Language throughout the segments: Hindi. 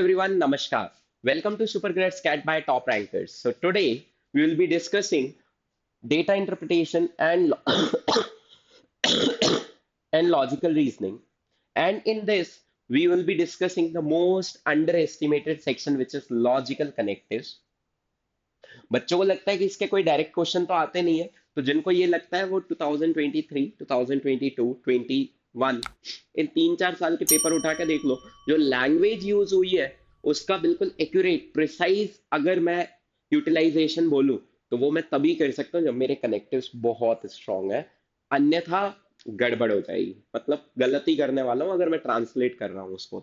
everyone, Namaskar. Welcome to Supergrad Scat by Top Rankers. So today we will be discussing data interpretation and logical reasoning. And in this, we will be discussing the most underestimated section, which is logical connectives. बच्चों को लगता है कि इसके कोई डायरेक्ट क्वेश्चन तो आते नहीं है, तो जिनको ये लगता है वो 2023, 2022, 21 इन 3-4 साल के पेपर उठा के देख लो। जो लैंग्वेज यूज हुई है उसका बिल्कुल एक्यूरेट प्रिसाइज अगर मैं यूटिलाइजेशन बोलूं तो वो मैं तभी कर सकता हूँ जब मेरे कनेक्टिव्स बहुत स्ट्रांग है, अन्यथा गड़बड़ हो जाएगी। मतलब गलती करने वाला हूँ अगर मैं ट्रांसलेट कर रहा हूँ उसको।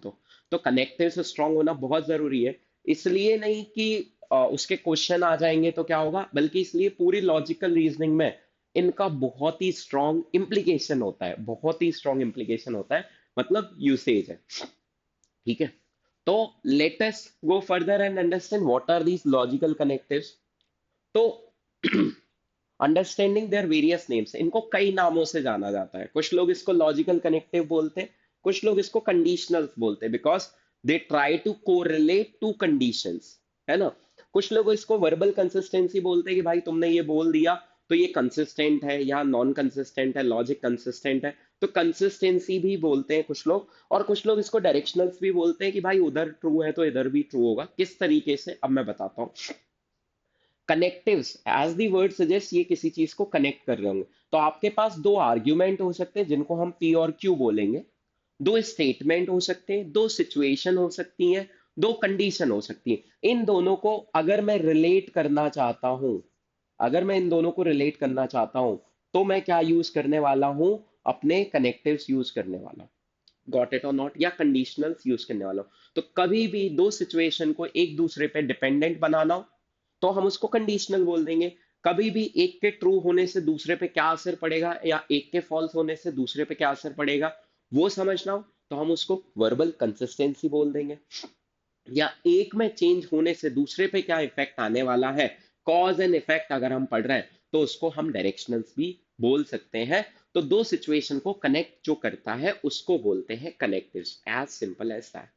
तो कनेक्टिव्स स्ट्रांग होना बहुत जरूरी है। इसलिए नहीं कि उसके क्वेश्चन आ जाएंगे तो क्या होगा, बल्कि इसलिए पूरी लॉजिकल रीजनिंग में इनका बहुत ही स्ट्रांग इम्प्लीकेशन होता है, बहुत ही स्ट्रांग इम्प्लीकेशन होता है, मतलब यूसेज है। ठीक है, तो let us go further and understand what are these logical connectives. तो अंडरस्टैंडिंग देयर वेरियस नेम्स, इनको कई नामों से जाना जाता है। कुछ लोग इसको लॉजिकल कनेक्टिव बोलते हैं, कुछ लोग इसको कंडीशनल्स बोलते हैं, because they try to correlate to conditions, है ना। कुछ लोग इसको वर्बल कंसिस्टेंसी बोलते हैं कि भाई तुमने ये बोल दिया तो ये कंसिस्टेंट है या नॉन कंसिस्टेंट है, लॉजिक कंसिस्टेंट है, तो कंसिस्टेंसी भी बोलते हैं कुछ लोग। और कुछ लोग इसको डायरेक्शनल्स भी बोलते हैं कि भाई उधर ट्रू है तो इधर भी ट्रू होगा। किस तरीके से, अब मैं बताता हूँ। Connectives as the word suggest, ये किसी चीज को कनेक्ट कर रहे होंगे। तो आपके पास दो आर्ग्यूमेंट हो सकते हैं जिनको हम पी और क्यू बोलेंगे, दो स्टेटमेंट हो सकते हैं, दो सिचुएशन हो सकती हैं, दो कंडीशन हो सकती है। इन दोनों को अगर मैं रिलेट करना चाहता हूं, अगर मैं इन दोनों को रिलेट करना चाहता हूं, तो मैं क्या यूज करने वाला हूं, अपने कनेक्टिव्स यूज करने वाला हूं। गॉट इट और नॉट, या कंडीशनल्स यूज करने वाला हूं। तो कभी भी दो सिचुएशन को एक दूसरे पे डिपेंडेंट बनाना हो तो हम उसको कंडीशनल बोल देंगे। कभी भी एक के ट्रू होने से दूसरे पे क्या असर पड़ेगा या एक के फॉल्स होने से दूसरे पे क्या असर पड़ेगा वो समझना हो तो हम उसको वर्बल कंसिस्टेंसी बोल देंगे। या एक में चेंज होने से दूसरे पे क्या इफेक्ट आने वाला है, कॉज एंड इफेक्ट अगर हम पढ़ रहे हैं तो उसको हम डायरेक्शनल्स भी बोल सकते हैं। तो दो सिचुएशन को कनेक्ट जो करता है उसको बोलते हैं connectives, as simple as that.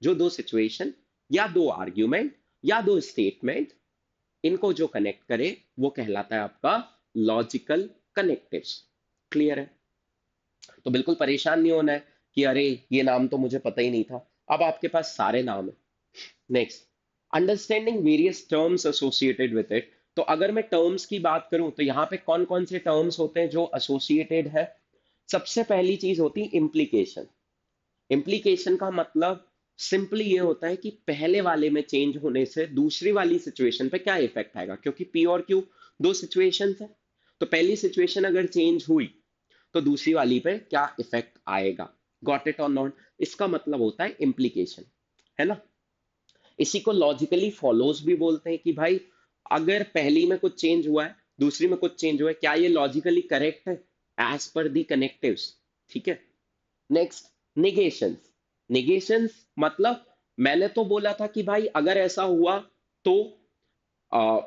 जो दो सिचुएशन या दो आर्ग्यूमेंट या दो स्टेटमेंट, इनको जो कनेक्ट करे वो कहलाता है आपका लॉजिकल कनेक्टिव्स। क्लियर है? तो बिल्कुल परेशान नहीं होना है कि अरे ये नाम तो मुझे पता ही नहीं था। अब आपके पास सारे नाम है। Next, understanding various terms associated with it. तो अगर मैं टर्म्स की बात करूं तो यहाँ पे कौन कौन से टर्म्स होते हैं जो एसोसिएटेड है। सबसे पहली चीज होती है इम्प्लीकेशन। इम्प्लीकेशन का मतलब सिंपली ये होता है कि पहले वाले में चेंज होने से दूसरी वाली सिचुएशन पे क्या इफेक्ट आएगा, क्योंकि पी और क्यू दो सिचुएशंस है। तो पहली सिचुएशन अगर चेंज हुई तो दूसरी वाली पे क्या इफेक्ट आएगा। गॉट इट और नॉट, इसका मतलब होता है इम्प्लीकेशन, है ना। इसी को लॉजिकली फॉलोज भी बोलते हैं कि भाई अगर पहली में कुछ चेंज हुआ है दूसरी में कुछ चेंज हुआ है, क्या ये लॉजिकली करेक्ट है एज पर दी कनेक्टिव्स। ठीक है। नेक्स्ट, निगेशंस। निगेशंस मतलब मैंने तो बोला था कि भाई अगर ऐसा हुआ तो आ,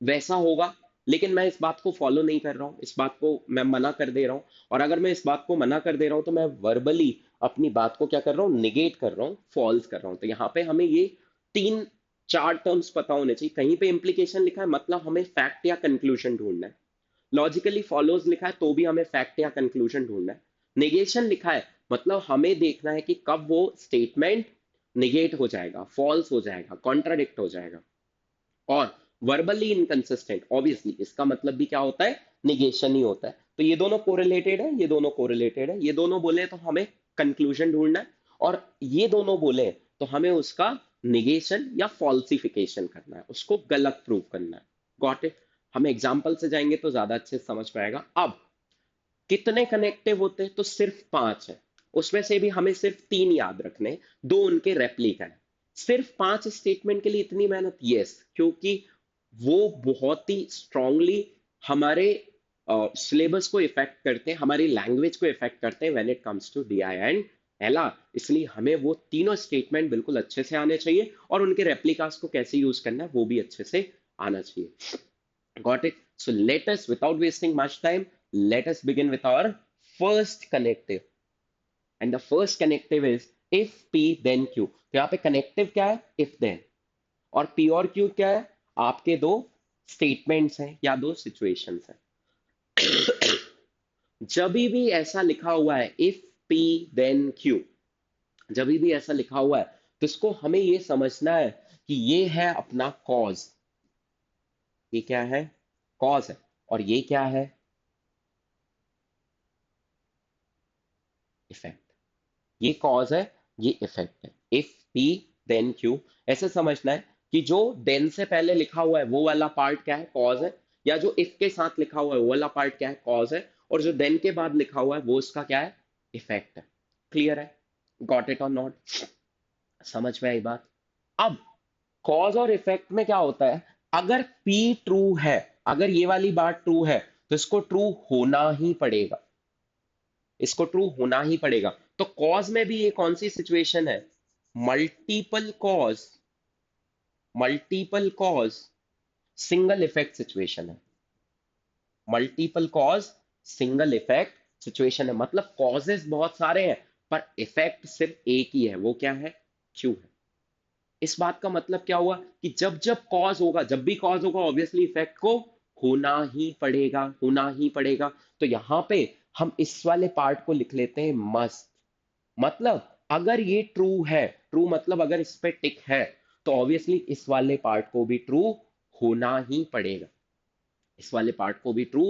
वैसा होगा, लेकिन मैं इस बात को फॉलो नहीं कर रहा हूँ, इस बात को मैं मना कर दे रहा हूँ। और अगर मैं इस बात को मना कर दे रहा हूँ तो मैं वर्बली अपनी बात को क्या कर रहा हूँ, निगेट कर रहा हूँ, फॉल्स कर रहा हूँ। तो यहाँ पे हमें ये तीन चार टर्म्स पता होने चाहिए। कहीं पे इंप्लीकेशन लिखा है मतलब हमें फैक्ट या कंक्लूजन ढूंढना है। लॉजिकली फॉलोज लिखा है तो भी हमें फैक्ट या कंक्लूजन ढूंढना है। नेगेशन लिखा है मतलब हमें देखना है कि कब वो स्टेटमेंट निगेट हो जाएगा, फॉल्स हो जाएगा, कॉन्ट्राडिक्ट हो जाएगा। और वर्बली इनकंसिस्टेंट, ऑब्वियसली इसका मतलब भी क्या होता है, निगेशन ही होता है। तो ये दोनों कोरिलेटेड है, ये दोनों कोरिलेटेड है, ये दोनों बोले तो हमें कंक्लूजन ढूंढना है, और ये दोनों बोले तो हमें उसका निगेशन या फॉल्सिफिकेशन करना है, उसको गलत प्रूव करना है। Got it? हम एग्जाम्पल से जाएंगे तो ज्यादा अच्छे से समझ पाएगा। अब कितने कनेक्टिव होते हैं, तो सिर्फ 5 है। उसमें से भी हमें सिर्फ 3 याद रखने हैं, दो उनके रेप्लिका है। सिर्फ 5 स्टेटमेंट के लिए इतनी मेहनत, यस, क्योंकि वो बहुत ही स्ट्रांगली हमारे सिलेबस को इफेक्ट करते हैं, हमारी लैंग्वेज को इफेक्ट करते हैं when it comes to D I and L R. इसलिए हमें वो तीनों स्टेटमेंट बिल्कुल अच्छे से आने चाहिए, और उनके रेप्लिकास को कैसे यूज करना है वो भी अच्छे से आना चाहिए। Got it? So let us, without wasting much time, let us begin with our first connective. And the first connective is if P then Q, तो यहाँ पे कनेक्टिव क्या है, इफ देन, और पी और क्यू क्या है, आपके दो स्टेटमेंट्स हैं या दो सिचुएशंस हैं। जब भी ऐसा लिखा हुआ है इफ पी देन क्यू, जब भी ऐसा लिखा हुआ है, तो इसको हमें ये समझना है कि ये है अपना कॉज, ये क्या है, कॉज है, और ये क्या है, इफेक्ट। ये कॉज है, ये इफेक्ट है। इफ पी देन क्यू, ऐसे समझना है कि जो देन से पहले लिखा हुआ है वो वाला पार्ट क्या है, कॉज है, या जो इफ के साथ लिखा हुआ है वो वाला पार्ट क्या है, कॉज है, और जो देन के बाद लिखा हुआ है वो उसका क्या है, इफेक्ट है। क्लियर है, गॉट इट और नॉट, समझ में आई बात। अब कॉज और इफेक्ट में क्या होता है, अगर पी ट्रू है, अगर ये वाली बात ट्रू है, तो इसको ट्रू होना ही पड़ेगा, इसको ट्रू होना ही पड़ेगा। तो कॉज में भी ये कौन सी सिचुएशन है, multiple cause, multiple cause single effect situation है, multiple cause single effect situation है, मतलब कॉजेस बहुत सारे हैं पर इफेक्ट सिर्फ एक ही है, वो क्या है, क्यू है। इस बात का मतलब क्या हुआ कि जब जब कॉज होगा, जब भी कॉज होगा, ऑब्वियसली इफेक्ट को होना ही पड़ेगा, होना ही पड़ेगा। तो यहां पे हम इस वाले पार्ट को लिख लेते हैं मस्ट, मतलब अगर ये ट्रू है, ट्रू मतलब अगर इस पे टिक है, तो ऑब्वियसली इस वाले पार्ट को भी ट्रू होना ही पड़ेगा, इस वाले पार्ट को भी ट्रू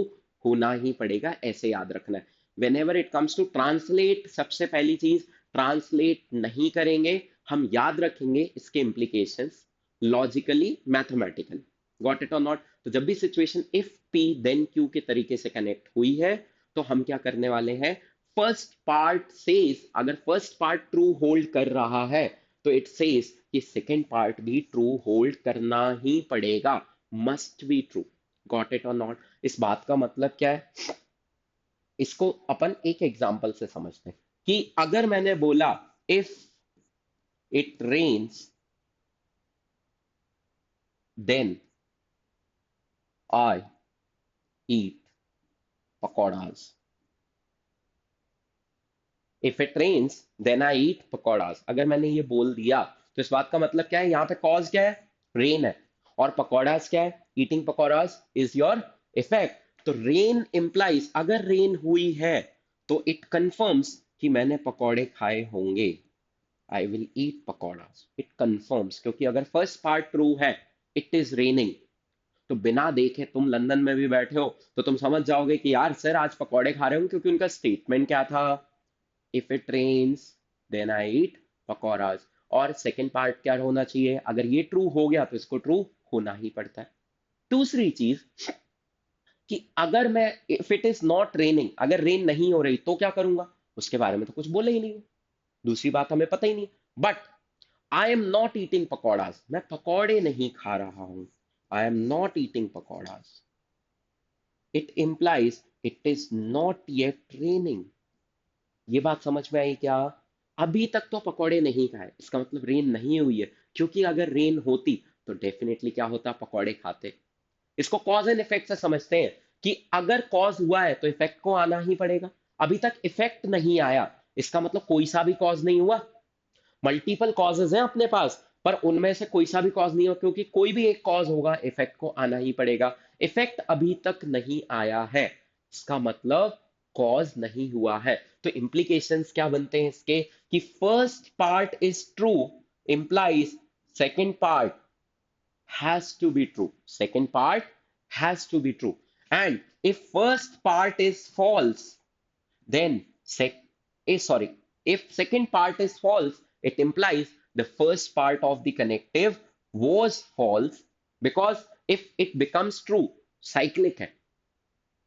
होना ही पड़ेगा, ऐसे याद रखना है। Whenever it comes to translate, सबसे पहली चीज, ट्रांसलेट नहीं करेंगे, हम याद रखेंगे इसके implications logically, mathematically. Got it और नॉट। तो जब भी situation if P then Q के तरीके से कनेक्ट हुई है, तो हम क्या करने वाले हैं, फर्स्ट पार्ट सेज, अगर फर्स्ट पार्ट ट्रू होल्ड कर रहा है, तो इट सेज कि सेकेंड पार्ट भी ट्रू होल्ड करना ही पड़ेगा, must be true. Got it और नॉट। इस बात का मतलब क्या है, इसको अपन एक एग्जांपल से समझते हैं कि अगर मैंने बोला if it rains then I eat pakoras, if it rains then I eat pakoras, अगर मैंने ये बोल दिया, तो इस बात का मतलब क्या है, यहाँ पे कॉज क्या है, रेन है, और पकौड़ाज क्या है, eating pakoras is your effect. तो रेन इंप्लाइज, अगर रेन हुई है तो इट कंफर्म्स कि मैंने पकौड़े खाए होंगे, आई will eat pakoras, it confirms, क्योंकि अगर फर्स्ट पार्ट ट्रू है, इट इज रेनिंग, तो बिना देखे तुम लंदन में भी बैठे हो तो तुम समझ जाओगे कि यार सर आज पकौड़े खा रहे हो, क्योंकि उनका स्टेटमेंट क्या था, if it rains then I eat pakoras. और सेकंड पार्ट क्या होना चाहिए, अगर ये ट्रू हो गया तो इसको ट्रू होना ही पड़ता है। दूसरी चीज कि अगर मैं, if it is not raining, अगर रेन नहीं हो रही तो क्या करूंगा, उसके बारे में तो कुछ बोले ही नहीं है, दूसरी बात हमें पता ही नहीं। But I am not eating pakoras, मैं पकौड़े नहीं खा रहा हूं, आई am not eating pakoras, it implies it is not yet raining. ये बात समझ में आई क्या, अभी तक तो पकौड़े नहीं खाए, इसका मतलब रेन नहीं हुई है, क्योंकि अगर रेन होती तो डेफिनेटली क्या होता, पकौड़े खाते। इसको कॉज एंड इफेक्ट से समझते हैं कि अगर कॉज हुआ है तो इफेक्ट को आना ही पड़ेगा, अभी तक इफेक्ट नहीं आया, इसका मतलब कोई सा भी कॉज नहीं हुआ, मल्टीपल कॉजेज हैं अपने पास, पर उनमें से कोई सा भी कॉज नहीं हो, क्योंकि कोई भी एक कॉज होगा, इफेक्ट को आना ही पड़ेगा। इफेक्ट अभी तक नहीं आया है, इसका मतलब कॉज नहीं हुआ है। तो इंप्लीकेशंस क्या बनते हैं इसके, कि first part is true implies second part has to be true, second part has to be true, and if first part is false, then sorry, if second part is false, it implies the first part of the connective was false, because if it becomes true, cyclic है,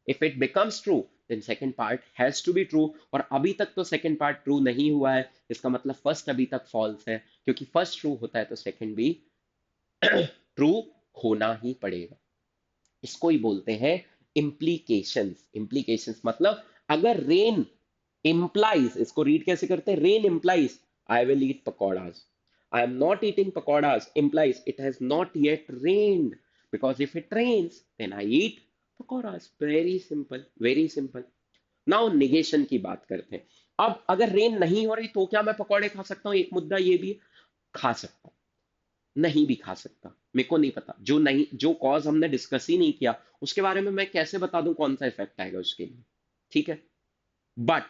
if it becomes true then second part has to be true, और अभी तक तो second part true नहीं हुआ है, इसका मतलब first अभी तक false है, क्योंकि first true होता है तो second भी ट्रू होना ही पड़ेगा। इसको ही बोलते हैं इंप्लीकेशंस। इंप्लीकेशंस मतलब अगर रेन इंप्लाइज, इसको रीड कैसे करते हैं, rain implies I will eat pakoras, I am not eating pakoras implies it has not yet rained, because if it rains then I eat pakoras. Very simple, very simple. Now negation की बात करते हैं अब अगर रेन नहीं हो रही तो क्या मैं पकौड़े खा सकता हूँ? एक मुद्दा ये भी है। खा सकता हूँ, नहीं भी खा सकता, मेरे को नहीं पता। जो नहीं, जो कॉज हमने डिस्कस ही नहीं किया उसके बारे में मैं कैसे बता दूं कौन सा इफेक्ट आएगा उसके लिए? ठीक है। बट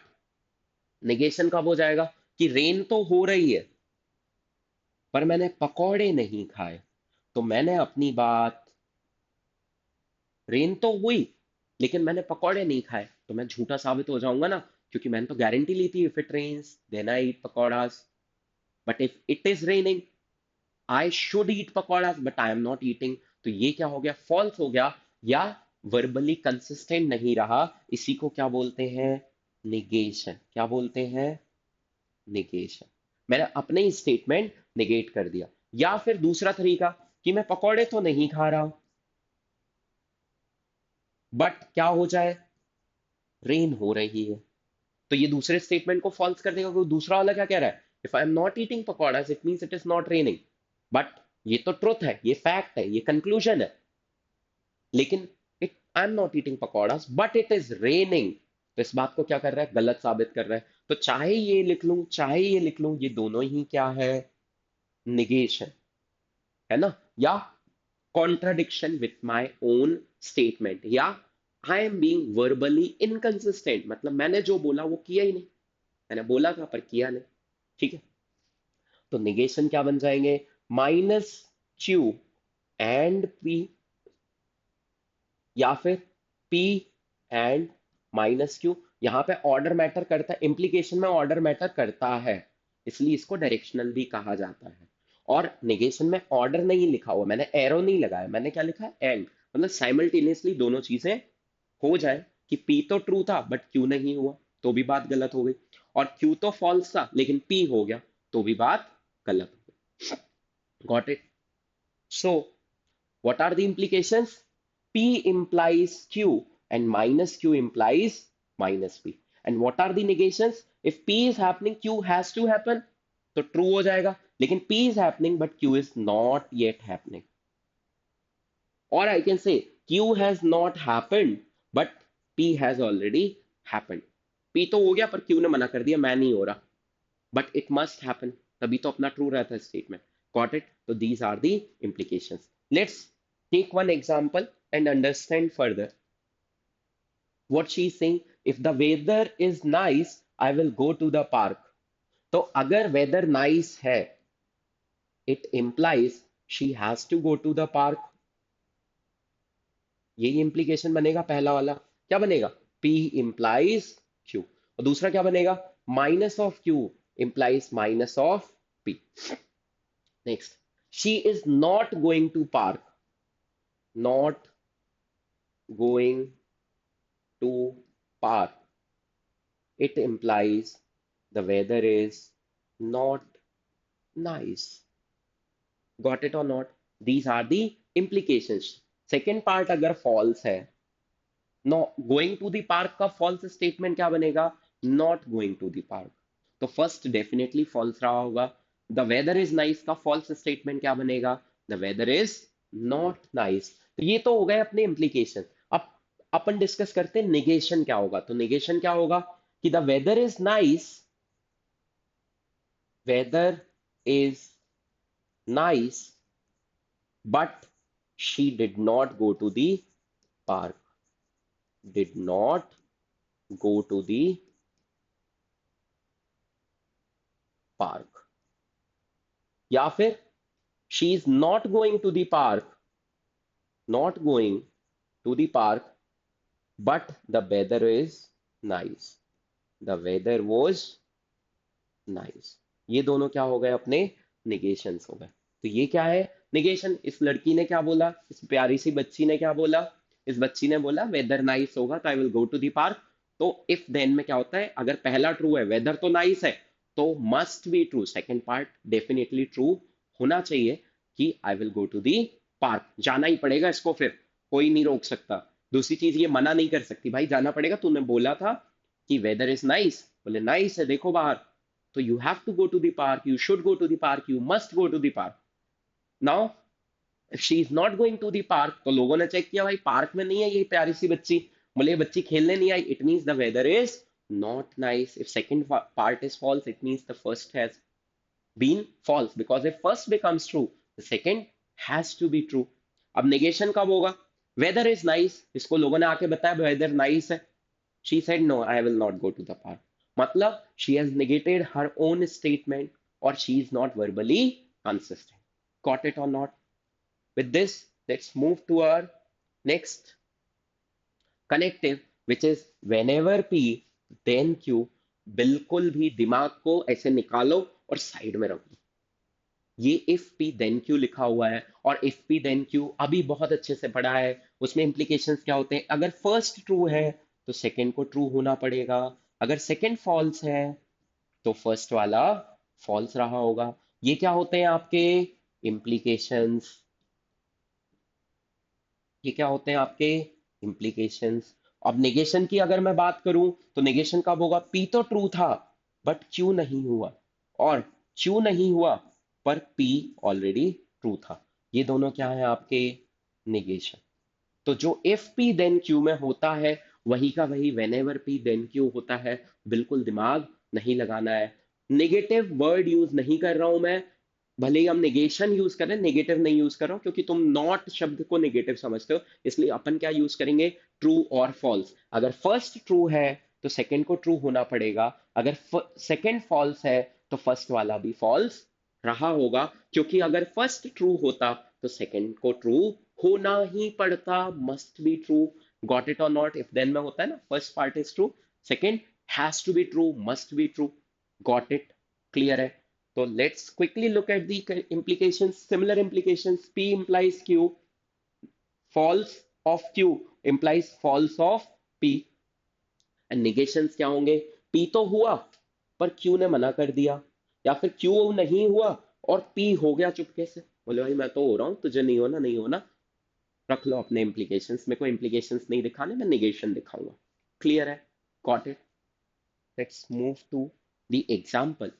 नेगेशन कब हो जाएगा? कि रेन तो हो रही है पर मैंने पकौड़े नहीं खाए, तो मैंने अपनी बात, रेन तो हुई लेकिन मैंने पकौड़े नहीं खाए, तो मैं झूठा साबित हो जाऊंगा ना, क्योंकि मैंने तो गारंटी ली थी, if it rains then I eat pakoras, but if it is raining I should eat pakoras but I am not eating. तो ये क्या हो गया? फॉल्स हो गया, या वर्बली कंसिस्टेंट नहीं रहा। इसी को क्या बोलते हैं? निगेशन। क्या बोलते हैं? निगेशन। मैंने अपने ही स्टेटमेंट निगेट कर दिया। या फिर दूसरा तरीका, कि मैं पकौड़े तो नहीं खा रहा हूं बट क्या हो जाए, रेन हो रही है, तो ये दूसरे स्टेटमेंट को फॉल्स कर देगा, क्योंकि दूसरा वाला क्या कह रहा है? If I am not eating pakoras it means it is not raining. But ये तो ट्रुथ है, ये फैक्ट है, ये कंक्लूजन है। लेकिन it I am not eating pakoras but it is raining, तो इस बात को क्या कर रहा है? गलत साबित कर रहा है। तो चाहे ये लिख लूं चाहे ये लिख लूं, ये दोनों ही क्या है? निगेशन है ना, या contradiction with my own statement, या I am being verbally inconsistent, मतलब मैंने जो बोला वो किया ही नहीं, मैंने बोला था पर किया नहीं। ठीक है। तो निगेशन क्या बन जाएंगे? माइनस क्यू एंड पी, या फिर पी एंड माइनस क्यू। यहां पे ऑर्डर मैटर करता है, इंप्लीकेशन में ऑर्डर मैटर करता है, इसलिए इसको डायरेक्शनल भी कहा जाता है। और नेगेशन में ऑर्डर नहीं लिखा हुआ, मैंने एरो नहीं लगाया, मैंने क्या लिखा है? एंड, मतलब साइमल्टेनियसली दोनों चीजें हो जाए, कि पी तो ट्रू था बट क्यू नहीं हुआ, तो भी बात गलत हो गई। और क्यू तो फॉल्स था लेकिन पी हो गया, तो भी बात गलत हो गई। Got it? So what are the implications? P implies Q and minus Q implies minus P. And what are the negations? If P is happening, Q has to happen. तो true हो जाएगा, लेकिन P is happening but Q is not yet happening. Or I can say Q has not happened but P has already happened. P तो हो गया पर Q ने मना कर दिया, मैं नहीं हो रहा, but it must happen, तभी तो अपना true रहता है statement. Got it? So these are the implications. Let's take one example and understand further. What she's saying, if the weather is nice, I will go to the park. तो अगर weather nice है, it implies she has to go to the park. यही implication बनेगा पहला वाला। क्या बनेगा? P implies Q। और दूसरा क्या बनेगा? Minus of Q implies minus of P. Next, she is not going to park. Not going to park. It implies the weather is not nice. Got it or not? These are the implications. Second part अगर false है, no going to the park का false statement क्या बनेगा? Not going to the park. तो first definitely false रहा होगा। The weather is nice का false statement क्या बनेगा? The weather is not nice. तो ये तो हो गए अपने implication। अब अपन डिस्कस करते हैं negation क्या होगा। तो negation क्या होगा? कि the weather is nice, weather is nice, but she did not go to the park. Did not go to the park. या फिर she is not going to the park, not going to the park, but the weather is nice. The weather was nice. ये दोनों क्या हो गए? अपने निगेशंस हो गए। तो ये क्या है? निगेशन। इस लड़की ने क्या बोला? इस प्यारी सी बच्ची ने क्या बोला? इस बच्ची ने बोला वेदर नाइस होगा तो I will go to the park. तो इफ देन में क्या होता है? अगर पहला ट्रू है, वेदर तो नाइस है, तो must be true, second part definitely true होना चाहिए, कि I will go to the park. जाना ही पड़ेगा इसको, फिर कोई नहीं रोक सकता। दूसरी चीज ये मना नहीं कर सकती, भाई जाना पड़ेगा, तूने बोला था कि वेदर इज नाइस, बोले नाइस है देखो बाहर, तो you have to go to the park, you should go to the park, you must go to the park. Now if she is not going to the park, तो लोगों ने चेक किया भाई पार्क में नहीं है ये प्यारी सी बच्ची, बोले ये बच्ची खेलने नहीं आई, it means the weather is not nice. If second part is false, it means the first has been false, because if first becomes true, the second has to be true. अब negation कब होगा? Weather is nice, इसको लोगों ने आके बताया weather nice है, she said no, I will not go to the park. मतलब she has negated her own statement, or she is not verbally consistent. Got it or not? With this, let's move to our next connective, which is whenever P then Q. बिल्कुल भी दिमाग को ऐसे निकालो और साइड में रखो। ये इफ पी देन क्यू लिखा हुआ है, और इफ पी देन क्यू अभी बहुत अच्छे से पढ़ा है। उसमें इंप्लीकेशंस क्या होते हैं? अगर फर्स्ट ट्रू है तो सेकंड को ट्रू होना पड़ेगा, अगर सेकंड फॉल्स है तो फर्स्ट वाला फॉल्स रहा होगा। ये क्या होते हैं आपके इंप्लीकेशंस? ये क्या होते हैं आपके इंप्लीकेशंस? अब नेगेशन की अगर मैं बात करूं तो नेगेशन कब होगा? पी तो ट्रू था बट क्यू नहीं हुआ, और क्यू नहीं हुआ पर पी ऑलरेडी ट्रू था। ये दोनों क्या है आपके? नेगेशन। तो जो इफ पी देन क्यू में होता है वही का वही वेनेवर पी देन क्यू होता है। बिल्कुल दिमाग नहीं लगाना है। नेगेटिव वर्ड यूज नहीं कर रहा हूं मैं, भले ही हम नेगेशन यूज करें, नेगेटिव नहीं यूज कर रहा हूं क्योंकि तुम नॉट शब्द को नेगेटिव समझते हो, इसलिए अपन क्या यूज करेंगे? ट्रू और फॉल्स। अगर फर्स्ट ट्रू है तो सेकंड को ट्रू होना पड़ेगा, अगर सेकंड फॉल्स है तो फर्स्ट वाला भी फॉल्स रहा होगा, क्योंकि अगर फर्स्ट ट्रू होता तो सेकंड को ट्रू होना ही पड़ता, must be true. Got it और नॉट? इफ देन में होता है ना, first part is true, second has to be true, must be true. Got it? Clear है? So let's quickly look at the implications, similar implications. P implies Q, false of Q implies false of P. And negations क्या होंगे? P तो हुआ पर Q ने मना कर दिया, या फिर Q नहीं हुआ और P हो गया चुपके से, बोले भाई मैं तो हो रहा हूं, तुझे नहीं होना, नहीं होना। रख लो अपने implications, मेरे को implications नहीं दिखाने, मैं negation दिखाऊंगा। क्लियर है? Got it? Let's move to the example.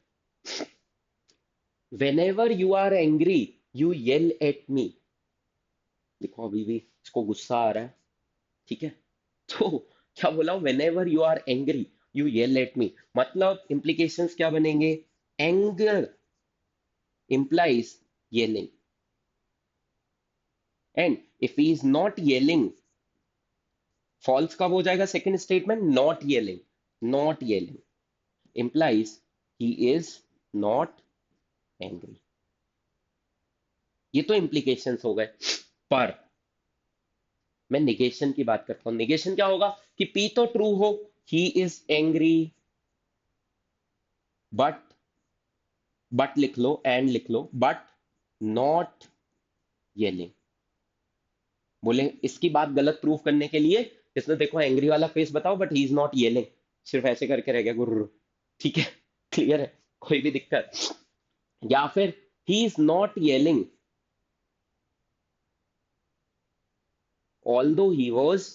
Whenever you are angry, you yell at me. देखो अभी भी इसको गुस्सा आ रहा है, ठीक है? तो क्या बोला? Whenever you are angry, you yell at me. मतलब implications क्या बनेंगे? Anger implies yelling, and if he is not yelling, false कब हो जाएगा? Second statement, not yelling. Not yelling implies he is not angry. ये तो implications हो गए, पर मैं निगेशन की बात करता हूं। निगेशन क्या होगा? कि पी तो ट्रू हो, he is angry, but, but लिख लो, एंड लिख लो, बट नॉट येलिंग। बोले इसकी बात गलत प्रूफ करने के लिए इसने देखो एंग्री वाला फेस बताओ but he is not yelling, सिर्फ ऐसे करके रह गया गुर्र। ठीक है? क्लियर है? कोई भी दिक्कत? या फिर he is not yelling although he was,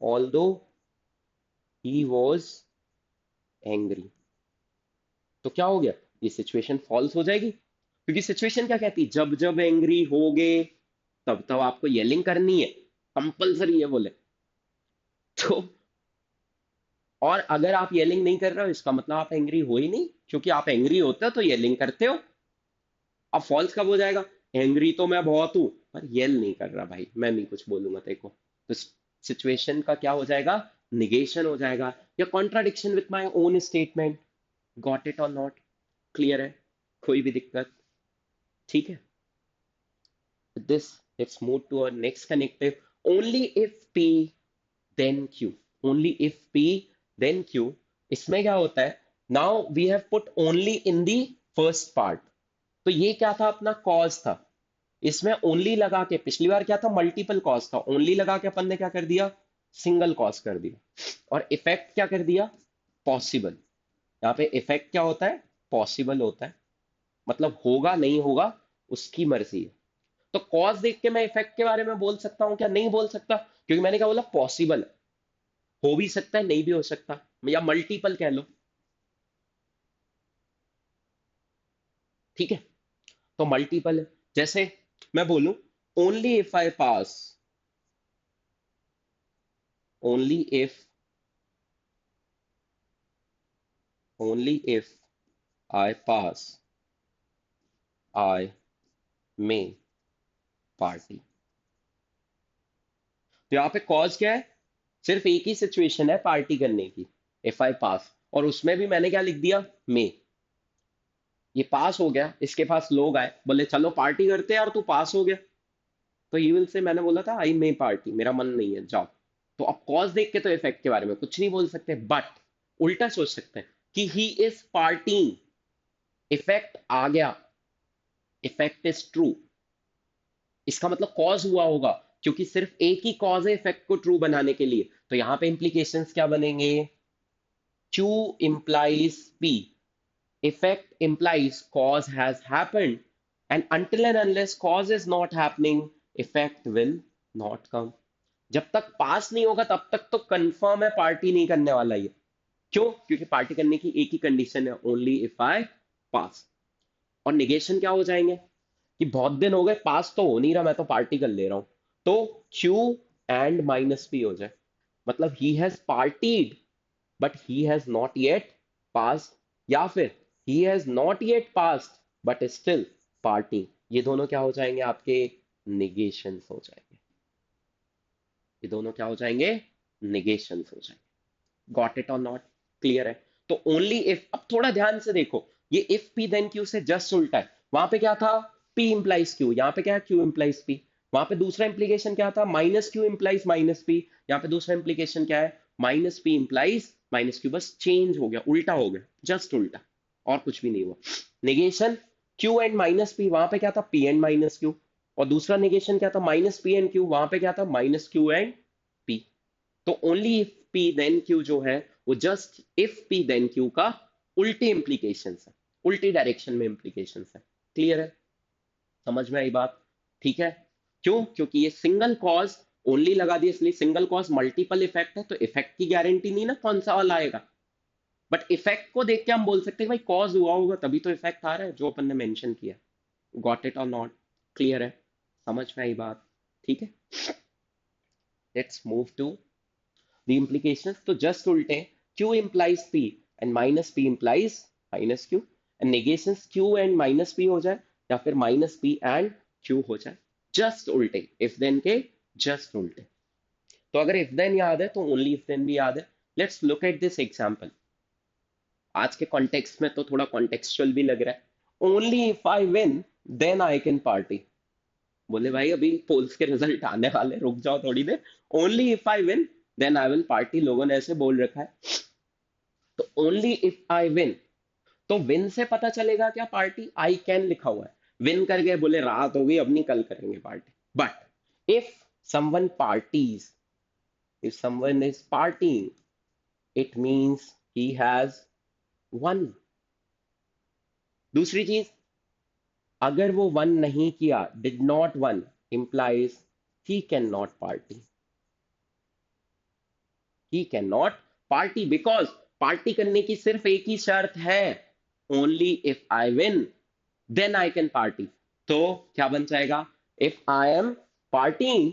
although he was angry. तो क्या हो गया? ये सिचुएशन फॉल्स हो जाएगी, क्योंकि सिचुएशन क्या कहती है? जब जब एंग्री होगे तब तब आपको येलिंग करनी है, कंपलसरी है बोले। तो और अगर आप येलिंग नहीं कर रहे हो इसका मतलब आप एंग्री हो ही नहीं, क्योंकि आप एंग्री होते हो तो येलिंग करते हो। अब फॉल्स कब हो जाएगा? एंग्री तो मैं बहुत हूं पर येल नहीं कर रहा भाई, मैं नहीं कुछ बोलूंगा तेरे को। तो सिचुएशन का क्या हो जाएगा? निगेशन हो जाएगा, या contradiction with my own statement. Got it और नॉट? क्लियर है? कोई भी दिक्कत? ठीक है? This, let's move to our next connective. Only if P then Q. Only if P then Q. इसमें क्या होता है? Now we have put only in the first part. तो ये क्या था? अपना cause था। इसमें only लगा के, पिछली बार क्या था? multiple cause था। only लगा के अपन ने क्या कर दिया? single cause कर दिया। और effect क्या कर दिया? possible। यहाँ पे effect क्या होता है? possible होता है। मतलब होगा नहीं होगा उसकी मर्जी है। तो कॉज देख के मैं इफेक्ट के बारे में बोल सकता हूं क्या? नहीं बोल सकता, क्योंकि मैंने क्या बोला? पॉसिबल हो भी सकता है, नहीं भी हो सकता, या मल्टीपल कह लो। ठीक है? तो मल्टीपल है। जैसे मैं बोलूं only if I pass, only if I pass, I may party. तो यहाँ पे कॉज क्या है? सिर्फ एक ही सिचुएशन है पार्टी करने की, इफ आई पास, और उसमें भी मैंने क्या लिख दिया? मे। ये पास हो गया, इसके पास लोग आए, बोले चलो पार्टी करते हैं यार, तू पास हो गया, तो ही विल से मैंने बोला था आई मे पार्टी, मेरा मन नहीं है, जाओ। तो अब कॉज देख के तो इफेक्ट के बारे में कुछ नहीं बोल सकते, बट उल्टा सोच सकते हैं कि ही इज पार्टिंग, इफेक्ट आ गया, इफेक्ट इज ट्रू, इसका मतलब कॉज हुआ होगा, क्योंकि सिर्फ एक ही कॉज है इफेक्ट को ट्रू बनाने के लिए। तो यहां पे इंप्लीकेशंस क्या बनेंगे? Q implies P. Effect implies cause has happened, and until and unless cause is not happening, effect will not come. जब तक पास नहीं होगा तब तक तो कंफर्म है पार्टी नहीं करने वाला ये। क्यों? क्योंकि पार्टी करने की एक ही कंडीशन है, ओनली इफ आई पास। और निगेशन क्या हो जाएंगे कि बहुत दिन हो गए, पास तो हो नहीं रहा, मैं तो पार्टी कर ले रहा हूं, तो Q एंड माइनस P हो जाए, मतलब he has partied but he has not yet pass, या फिर he has not yet past but still party. ये दोनों क्या हो जाएंगे? आपके निगेशंस हो जाएंगे। ये दोनों क्या हो जाएंगे? निगेशंस हो जाएंगे। गॉट इट और नॉट? क्लियर है? तो ओनली इफ, अब थोड़ा ध्यान से देखो, ये इफ पी देन क्यू से जस्ट उल्टा है। वहां पे क्या था? पी इंप्लाइज क्यू, यहाँ पे क्या है? Q implies P. वहां पे दूसरा इंप्लीकेशन क्या था? Minus Q implies minus P. यहाँ पे दूसरा इंप्लीकेशन क्या है? Minus P implies minus Q. बस चेंज हो गया, उल्टा हो गया, जस्ट उल्टा, और कुछ भी नहीं हुआ। Negation Q and minus P, वहां पे क्या था? P and minus Q. और दूसरा नेगेशन क्या था? माइनस पी एंड क्यू, वहां पे क्या था? Minus Q and P. तो only if P then Q जो है वो just if P then Q का उल्टे इंप्लीकेशन है, उल्टी डायरेक्शन में इंप्लीकेशन है। क्लियर है? समझ में आई बात? ठीक है? क्यों? क्योंकि ये सिंगल कॉज ओनली लगा दिया, इसलिए सिंगल कॉज मल्टीपल इफेक्ट है, तो इफेक्ट की गारंटी नहीं ना कौन सा वाला आएगा, बट इफेक्ट को देख के हम बोल सकते हैं भाई कॉज हुआ होगा तभी तो इफेक्ट आ रहा है, जो अपन ने मेंशन किया। गॉट इट और नॉट? क्लियर है? समझ में आई बात? ठीक है, let's move to the implications तो जस्ट उल्टे, Q implies P and minus P implies minus Q, and negations Q and minus P हो जाए, या फिर minus P and Q हो जाए, जस्ट उल्टे, if then के जस्ट उल्टे। तो अगर if then याद है तो only if then भी याद है। Let's look at this example. आज के कॉन्टेक्स्ट में तो थोड़ा कॉन्टेक्सचुअल भी लग रहा है। Only if I win then I can party. बोले भाई अभी पोल्स के रिजल्ट आने वाले, रुक जाओ थोड़ी देर। Only if I win then I will party, लोगों ने ऐसे बोल रखा है। तो ओनली इफ आई विन, तो विन से पता चलेगा क्या पार्टी? आई कैन लिखा हुआ है, विन कर गए, बोले रात हो गई अब नहीं, कल करेंगे party. But if someone parties, if someone is partying, it means he has won. दूसरी चीज, अगर वो वन नहीं किया, did not won, implies he can not party, he can not party, because party करने की सिर्फ एक ही शर्त है, only if I win then I can party. तो क्या बन जाएगा? If I am partying,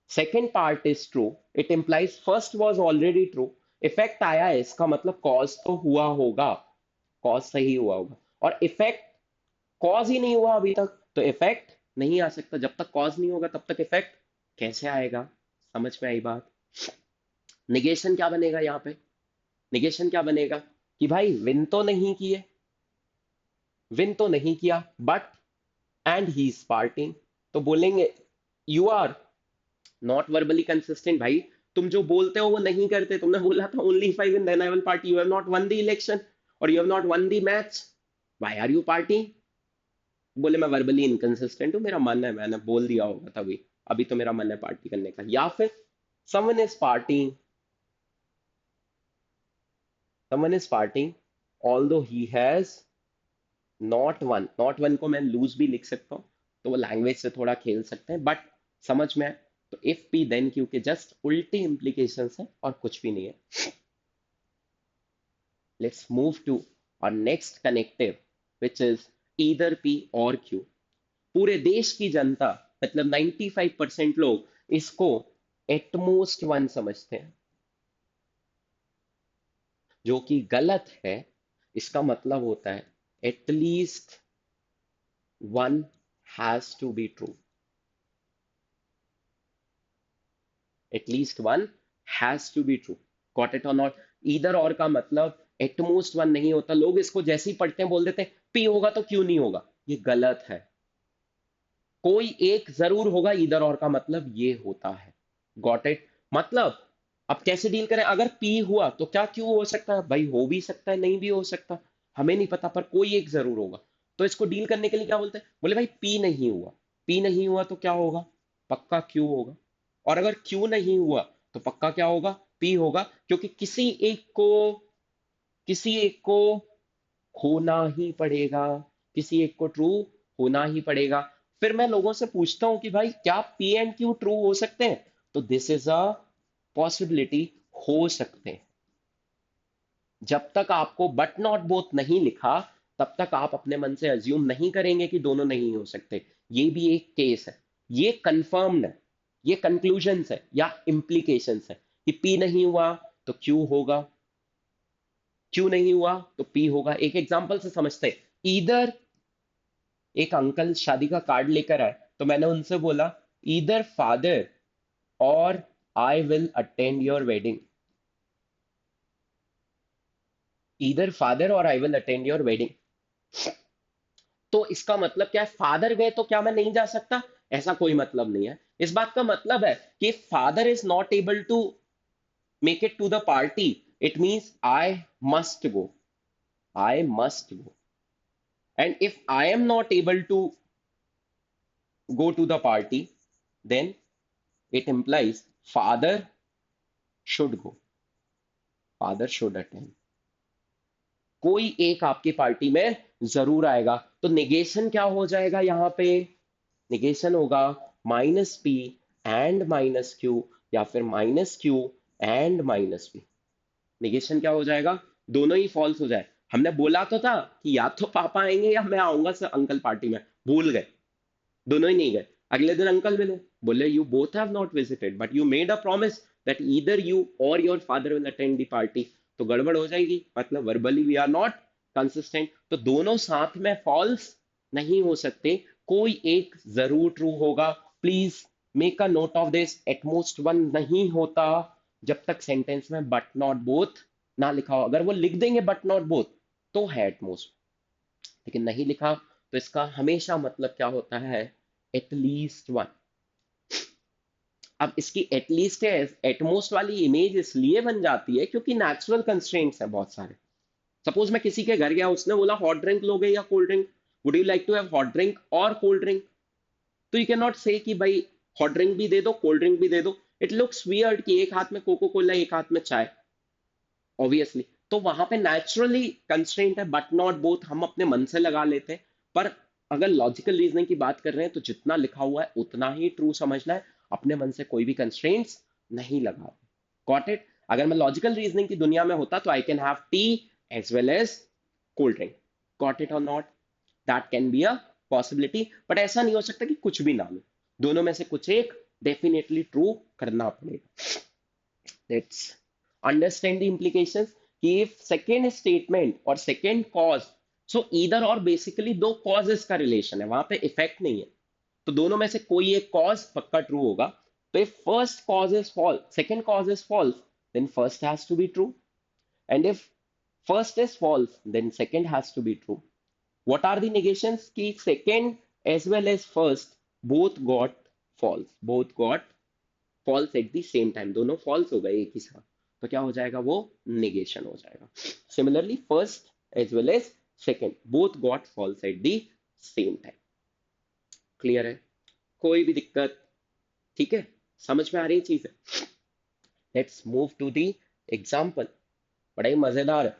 second part is true, it implies first was already true. Effect आया है, इसका मतलब कॉज तो हुआ होगा, कॉज सही हुआ होगा, और इफेक्ट कॉज ही नहीं हुआ अभी तक, तो इफेक्ट नहीं आ सकता। जब तक कॉज नहीं होगा तब तक इफेक्ट कैसे आएगा? समझ में आई बात? निगेशन क्या बनेगा यहाँ पे? निगेशन क्या बनेगा कि भाई विन तो नहीं किए, विन तो नहीं किया, but and he is partying, तो बोलेंगे you are not verbally consistent. भाई तुम जो बोलते हो वो नहीं करते, तुमने बोला था only if I win then I will party, you have not won the election और you have not won the match, why are you party? बोले मैं वर्बली इनकंसिस्टेंट हूँ, मेरा मन है, मैंने बोल दिया होगा तभी, अभी तो मेरा मन है पार्टी करने का। या फिर someone is partying, someone is partying although he has not won, not won को मैं लूज भी लिख सकता हूँ, तो वो लैंग्वेज से थोड़ा खेल सकते हैं, बट समझ में आए। तो इफ पी देन क्यू के जस्ट उल्टी इंप्लीकेशन है और कुछ भी नहीं है। लेट्स मूव टू और next connective which is either P और क्यू। पूरे देश की जनता, मतलब 95% लोग इसको एटमोस्ट वन समझते हैं। जो कि गलत है, इसका मतलब होता है at least one has to be true. At least one has to be true. Got it और नॉट? ईदर और का मतलब एटमोस्ट वन नहीं होता। लोग इसको जैसे ही पढ़ते हैं बोल देते हैं पी होगा तो क्यों नहीं होगा। ये गलत है। कोई एक जरूर होगा। ईदर और का मतलब ये होता है। Got it? मतलब अब कैसे डील करें? अगर पी हुआ तो क्या क्यों हो सकता है भाई? हो भी सकता है, नहीं भी हो सकता, हमें नहीं पता, पर कोई एक जरूर होगा। तो इसको डील करने के लिए क्या बोलते हैं? बोले भाई पी नहीं हुआ। पी नहीं हुआ तो क्या होगा? पक्का क्यू होगा। और अगर क्यू नहीं हुआ तो पक्का क्या होगा? पी होगा, क्योंकि किसी एक को होना ही पड़ेगा। किसी एक को ट्रू होना ही पड़ेगा। फिर मैं लोगों से पूछता हूं कि भाई क्या पी एंड क्यू ट्रू हो सकते हैं? तो दिस इज अ पॉसिबिलिटी। हो सकते हैं। जब तक आपको बट नॉट बोथ नहीं लिखा, तब तक आप अपने मन से अज्यूम नहीं करेंगे कि दोनों नहीं हो सकते। ये भी एक केस है। ये कंफर्म्ड है। ये कंक्लूजन है या इम्प्लीकेशंस है कि पी नहीं हुआ तो क्यू होगा, क्यू नहीं हुआ तो पी होगा। एक एग्जांपल से समझते हैं। ईदर एक अंकल शादी का कार्ड लेकर आए, तो मैंने उनसे बोला either father or I will attend your wedding. Either father or I will attend your wedding. तो इसका मतलब क्या है? फादर गए तो क्या मैं नहीं जा सकता? ऐसा कोई मतलब नहीं है। इस बात का मतलब है कि father is not able to make it to the party, it means I must go. I must go. And if I am not able to go to the party, then it implies father should go, father should attend। कोई एक आपकी पार्टी में जरूर आएगा। तो निगेशन क्या हो जाएगा यहां पे? निगेशन होगा minus P and minus Q, या फिर minus Q and minus P. Negation क्या हो जाएगा? दोनों ही फॉल्स हो जाए। हमने बोला तो था कि या तो पापा आएंगे या मैं आऊंगा सर अंकल पार्टी में, भूल गए, दोनों ही नहीं गए। अगले दिन अंकल मिले, बोले you both have not visited but you made a promise that either you or your father will attend the party. तो गड़बड़ हो जाएगी, मतलब verbally we are not consistent. तो दोनों साथ में फॉल्स नहीं हो सकते, कोई एक जरूर ट्रू होगा। Please make a note of this. At most one नहीं होता जब तक सेंटेंस में बट नॉट बोथ ना लिखा हो। अगर वो लिख देंगे बट नॉट बोथ तो है एटमोस्ट, लेकिन नहीं लिखा तो इसका हमेशा मतलब क्या होता है? At least one. अब इसकी एटलीस्ट है एटमोस्ट वाली इमेज इसलिए बन जाती है क्योंकि नेचुरल कंस्ट्रेंट्स है बहुत सारे। सपोज मैं किसी के घर गया, उसने बोला हॉट ड्रिंक लोगे या cold drink, would you like to have hot drink और कोल्ड ड्रिंक? तो यू कैन नॉट से कि भाई हॉट ड्रिंक भी दे दो कोल्ड ड्रिंक भी दे दो। इट लुक्स वियर्ड कि एक हाथ में कोको कोला एक हाथ में चाय, ऑब्वियसली। तो वहां पे नेचुरली कंस्ट्रेंट है बट नॉट बोथ, हम अपने मन से लगा लेते हैं। पर अगर लॉजिकल रीजनिंग की बात कर रहे हैं तो जितना लिखा हुआ है उतना ही ट्रू समझना है। अपने मन से कोई भी कंस्ट्रेंट्स नहीं लगा। Got it? अगर मैं लॉजिकल रीजनिंग की दुनिया में होता तो I can have tea as well as cold drink. Got it और not? That can be a possibility, but ऐसा नहीं हो सकता कि कुछ भी ना लो। दोनों में से कुछ एक डेफिनेटली ट्रू करना पड़ेगा। Let's understand the implications कि if second statement और second cause, so either और basically दो causes का relation है, वहां पे effect नहीं है। तो दोनों में से कोई एक cause पक्का true होगा। तो if first cause is false, second cause is false, then first has to be true, and if first is false, then second has to be true। What are the negations? कि second as well as first both got false, both got false at the same time, दोनों फॉल्स हो गए एक ही साथ, तो क्या हो जाएगा? वो निगेशन हो जाएगा। Similarly first as well as second both got false at the same time. Clear है? कोई भी दिक्कत? ठीक है, समझ में आ रही चीज है? Let's move to the example. बड़ा ही मजेदार है।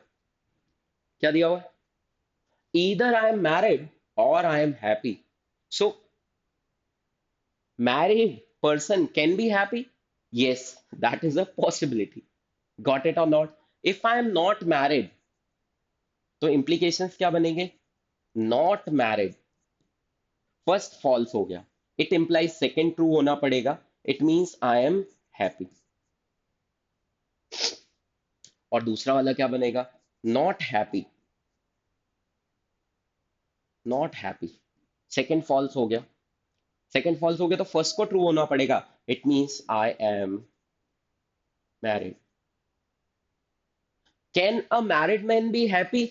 क्या दिया हुआ? ईदर आई एम मैरिड और I am happy. So married person can be happy? Yes, that is a possibility. Got it or not? If I am not married, तो implications क्या बनेंगे? Not married, first false हो गया, it implies second true होना पड़ेगा, it means I am happy। और दूसरा वाला क्या बनेगा, not happy, not happy. Second false हो गया, सेकंड फॉल्स हो गया तो फर्स्ट को ट्रू होना पड़ेगा, it means I am married. Can a married man be happy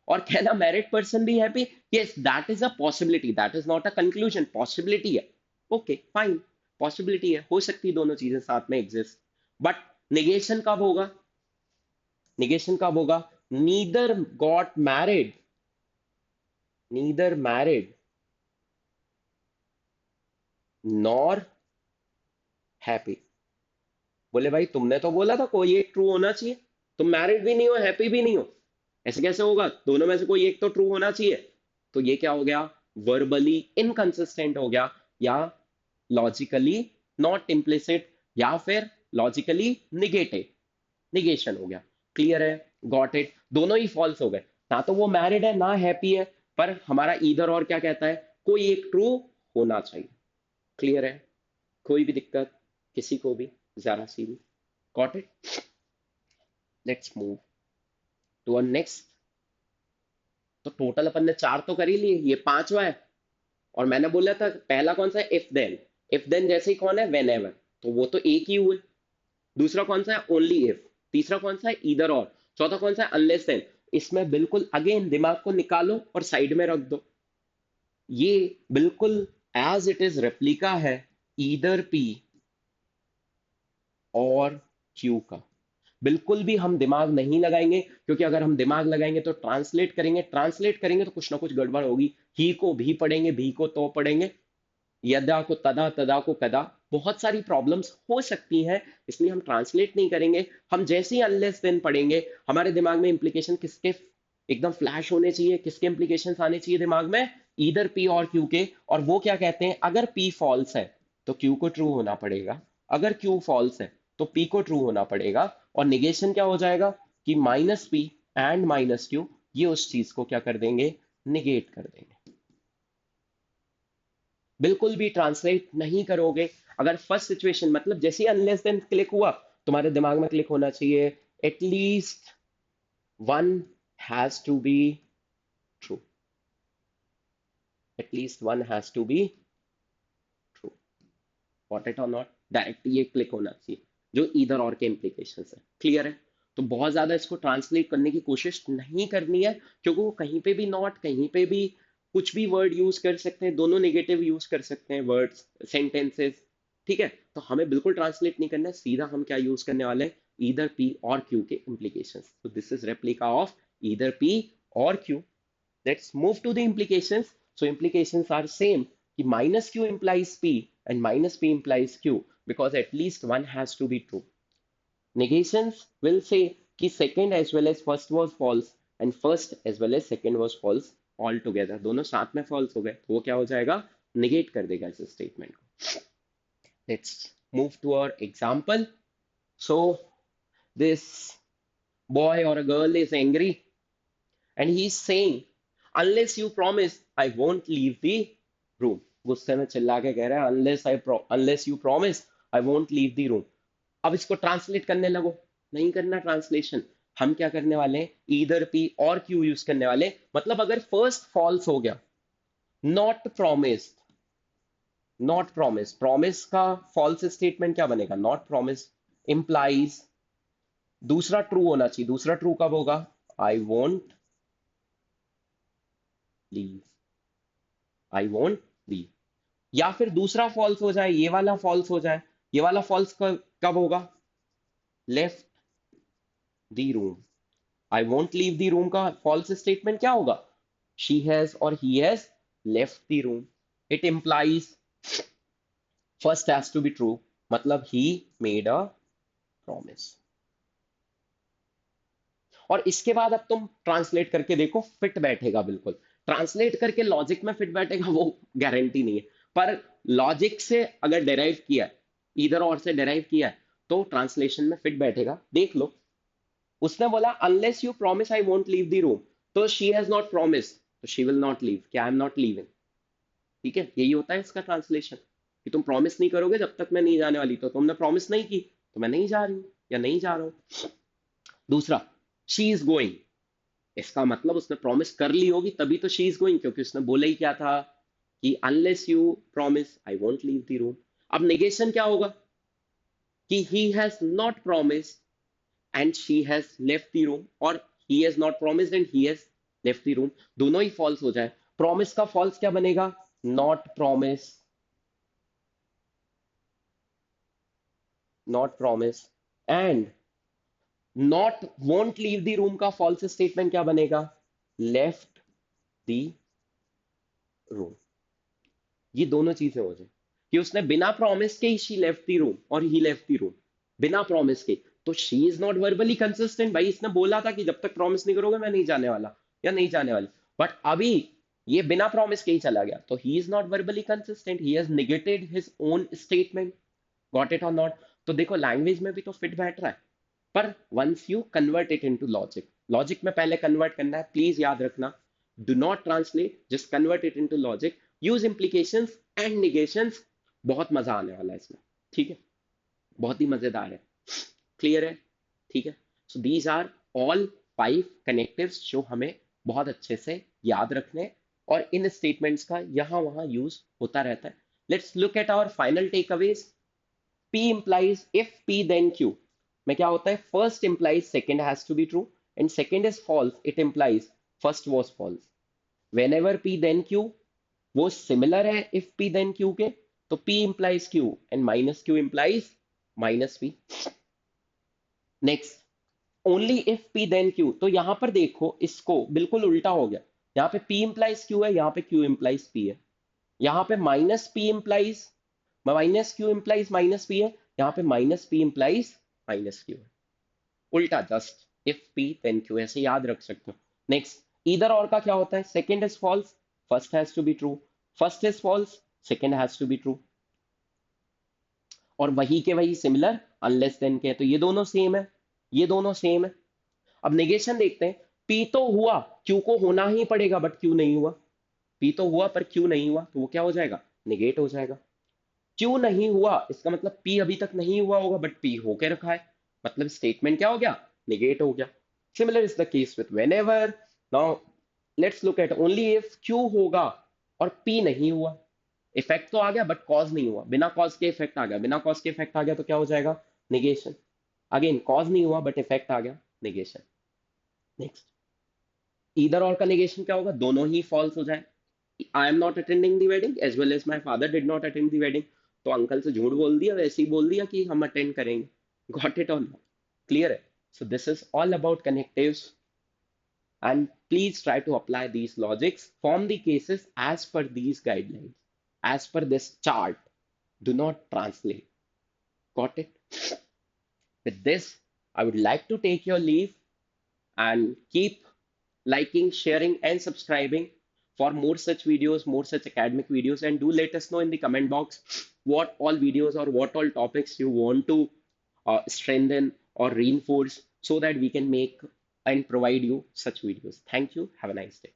और can a married person be happy? Yes, that is a possibility, that is not a conclusion, possibility है। ओके फाइन, पॉसिबिलिटी है, हो सकती है दोनों चीजें साथ में एग्जिस्ट। बट निगेशन कब होगा, निगेशन कब होगा, neither got married, neither married nor happy. बोले भाई तुमने तो बोला था कोई एक ट्रू होना चाहिए, तुम मैरिड भी नहीं हो हैप्पी भी नहीं हो, ऐसे कैसे होगा, दोनों में से कोई एक तो ट्रू होना चाहिए। तो ये क्या हो गया, वर्बली इनकंसिस्टेंट हो गया, या लॉजिकली नॉट इम्प्लिसिट, या फिर लॉजिकली निगेटिव, निगेशन हो गया। क्लियर है, गॉट इट, दोनों ही फॉल्स हो गए, ना तो वो मैरिड है ना हैप्पी है, पर हमारा ईदर और क्या कहता है, कोई एक ट्रू होना चाहिए। क्लियर है, कोई भी दिक्कत किसी को भी, जरा सी भी? Got it? Let's move to a next. तो टोटल अपन ने चार तो कर ही लिए, ये पांचवा है। और मैंने बोला था पहला कौन सा है, इफ देन, इफ देन जैसे ही कौन है, वेन एवर, तो वो तो एक ही हुए। दूसरा कौन सा है, ओनली इफ। तीसरा कौन सा है, ईदर और। चौथा कौन सा है, अनलेस देन। इसमें बिल्कुल अगेन दिमाग को निकालो और साइड में रख दो, ये बिल्कुल एज इट इज रेप्लिका है ईदर पी और क्यू का। बिल्कुल भी हम दिमाग नहीं लगाएंगे, क्योंकि अगर हम दिमाग लगाएंगे तो ट्रांसलेट करेंगे, ट्रांसलेट करेंगे तो कुछ ना कुछ गड़बड़ होगी। ही को भी पढ़ेंगे, भी को तो पढ़ेंगे, यदा को तदा, तदा को कदा, बहुत सारी प्रॉब्लम्स हो सकती हैं। इसलिए हम ट्रांसलेट नहीं करेंगे। हम जैसे ही अनलेस देन पढ़ेंगे, हमारे दिमाग में इंप्लीकेशन किसके एकदम फ्लैश होने चाहिए, किसके इंप्लीकेशंस आने चाहिए दिमाग में, ईदर पी और क्यू के। और वो क्या कहते हैं, अगर पी फॉल्स है तो क्यू को ट्रू होना पड़ेगा, अगर क्यू फॉल्स है तो पी को ट्रू होना पड़ेगा। और निगेशन क्या हो जाएगा कि minus P and minus Q, ये उस चीज को क्या कर देंगे, निगेट कर देंगे। बिल्कुल भी ट्रांसलेट नहीं करोगे। अगर फर्स्ट सिचुएशन मतलब जैसे ही अनलेस देन क्लिक हुआ, तुम्हारे दिमाग में क्लिक होना चाहिए at least one has to be true, at least one has to be true, what it और नॉट, डायरेक्ट ये क्लिक होना चाहिए, जो इधर और के इंप्लीकेशन है। क्लियर है? तो बहुत ज्यादा इसको ट्रांसलेट करने की कोशिश नहीं करनी है, क्योंकि वो कहीं पे भी नॉट, कहीं पे भी कुछ भी वर्ड यूज कर सकते हैं, दोनों नेगेटिव यूज कर सकते हैं वर्ड्स, सेंटेंसेस। ठीक है, तो हमें बिल्कुल ट्रांसलेट नहीं करना है, सीधा हम क्या यूज करने वाले हैं, ईदर पी और क्यू के implications। तो this is replica of either P और Q. Let's move to the implications. So implications are same. कि minus q implies p and minus p implies q because at least one has to be true. Negations will say कि second as well as first was false and first as well as second was false all together. दोनों साथ में false हो गए, तो वो क्या हो जाएगा, negate कर देगा इस statement को। Let's move to our example. So this boy or a girl is angry and he's saying unless you promise I won't leave the room। गुस्से में चिल्ला के कह रहा है unless you promise I won't leave the room। अब इसको ट्रांसलेट करने लगो, नहीं करना ट्रांसलेशन। हम क्या करने वाले हैं, ईदर पी और क्यू यूज करने वाले। मतलब अगर फर्स्ट फॉल्स हो गया, not promised, not promise, promise का फॉल्स स्टेटमेंट क्या बनेगा, नॉट प्रोमिस इंप्लाइज दूसरा ट्रू होना चाहिए। दूसरा ट्रू कब होगा, आई won't leave, I won't leave. या फिर दूसरा फॉल्स हो जाए, ये वाला फॉल्स हो जाए। ये वाला फॉल्स कब होगा, left the room. I won't leave the room का फॉल्स स्टेटमेंट क्या होगा, शी हैज और he has left the room. It implies first has to be true, मतलब ही मेड अ प्रॉमिस। और इसके बाद अब तुम ट्रांसलेट करके देखो, फिट बैठेगा बिल्कुल। ट्रांसलेट करके लॉजिक में फिट बैठेगा वो गारंटी नहीं है, पर लॉजिक से अगर डेराइव किया है, इधर और से डेराइव किया है, तो ट्रांसलेशन में फिट बैठेगा। देख लो, उसने बोला unless you promise I won't leave the room, तो शी हैज नॉट प्रॉमिस, तो शी विल नॉट लीव, क्या आई एम नॉट लीविंग। ठीक है, यही होता है इसका ट्रांसलेशन, कि तुम प्रॉमिस नहीं करोगे जब तक मैं नहीं जाने वाली, तो तुमने प्रॉमिस नहीं की तो मैं नहीं जा रही हूँ या नहीं जा रहा हूँ। दूसरा, शी इज गोइंग, इसका मतलब उसने प्रॉमिस कर ली होगी तभी तो शी इज गोइंग, क्योंकि उसने बोला ही क्या था कि unless you promise I won't leave the room. अब नेगेशन क्या होगा कि ही has not promised and she has left the room, or he has not promised and he has left the room, दोनों ही फॉल्स हो जाए। प्रॉमिस का फॉल्स क्या बनेगा, not promise, not promise, and not won't leave the room का फॉल्स स्टेटमेंट क्या बनेगा, लेफ्ट द रूम। ये दोनों चीजें हो जाए कि उसने बिना प्रॉमिस के ही शी लेफ्ट द रूम और ही लेफ्ट द रूम, बिना प्रॉमिस के, तो she is not verbally consistent. भाई इसने बोला था कि जब तक प्रॉमिस नहीं करोगे मैं नहीं जाने वाला या नहीं जाने वाली, बट अभी ये बिना प्रॉमिस के ही चला गया, तो ही is not verbally consistent, he has negated his own statement. Got it और नॉट? तो देखो लैंग्वेज में भी तो फिट बैठ रहा है, पर once you convert it into logic, logic में पहले कन्वर्ट करना है, प्लीज याद रखना, do not translate, just convert it into logic, use implications and negations। बहुत मजा आने वाला है इसमें, ठीक है, बहुत ही मजेदार है, क्लियर है, ठीक है। So these are all 5 connectives जो हमें बहुत अच्छे से याद रखने, और इन स्टेटमेंट्स का यहां वहां यूज होता रहता है। Let's look at our final takeaways. P implies if P then Q में क्या होता है, first implies second has to be true and second is false, it implies first was false। whenever P then Q वो सिमिलर है if P then Q के, तो P implies Q and minus Q implies minus P। Next, only if P then Q, तो यहां पर देखो इसको बिल्कुल उल्टा हो गया, यहाँ पे P implies Q है, यहाँ पे Q implies P है, यहाँ पे minus P implies minus Q implies minus P है, यहाँ पे minus P implies minus Q है, उल्टा, just if P then Q ऐसे याद रख सकते हो। नेक्स्ट, इधर और का क्या होता है, second is false, first has to be true, first is false, second has to be true, और वही के वही सिमिलर अनलेस देन के, तो ये दोनों सेम है, ये दोनों सेम है। अब नेगेशन देखते हैं, पी तो हुआ, क्यू को होना ही पड़ेगा बट क्यू नहीं हुआ, पी तो हुआ पर क्यू नहीं हुआ, तो वो क्या हो जाएगा, निगेट हो जाएगा। क्यू नहीं हुआ इसका मतलब पी अभी तक नहीं हुआ होगा बट पी होके रखा है, मतलब स्टेटमेंट क्या हो गया, निगेट हो गया। Similar is the case with whenever. Now let's look eight only if Q होगा और पी नहीं हुआ, इफेक्ट तो आ गया बट कॉज नहीं हुआ, बिना कॉज के इफेक्ट आ गया, बिना कॉज के इफेक्ट आ गया तो क्या हो जाएगा, निगेशन। अगेन कॉज नहीं हुआ बट इफेक्ट आ गया, निगेशन। नेक्स्ट, इधर और का निगेशन क्या होगा, दोनों ही फॉल्स हो जाए। I am not attending the wedding as well as my father did not attend the wedding, तो अंकल से झूठ बोल दिया, वैसे ही बोल दिया कि हम अटेंड करेंगे। गॉट इट ऑन, क्लियर है? So this is all about connectives, and please try to apply these logics, form the cases as per these guidelines, as per this chart, do not translate। Got it? With this, I would like to take your leave, and keep liking, sharing, and subscribing for more such videos, more such academic videos. And do let us know in the comment box what all videos or what all topics you want to strengthen or reinforce, so that we can make and provide you such videos. Thank you. Have a nice day.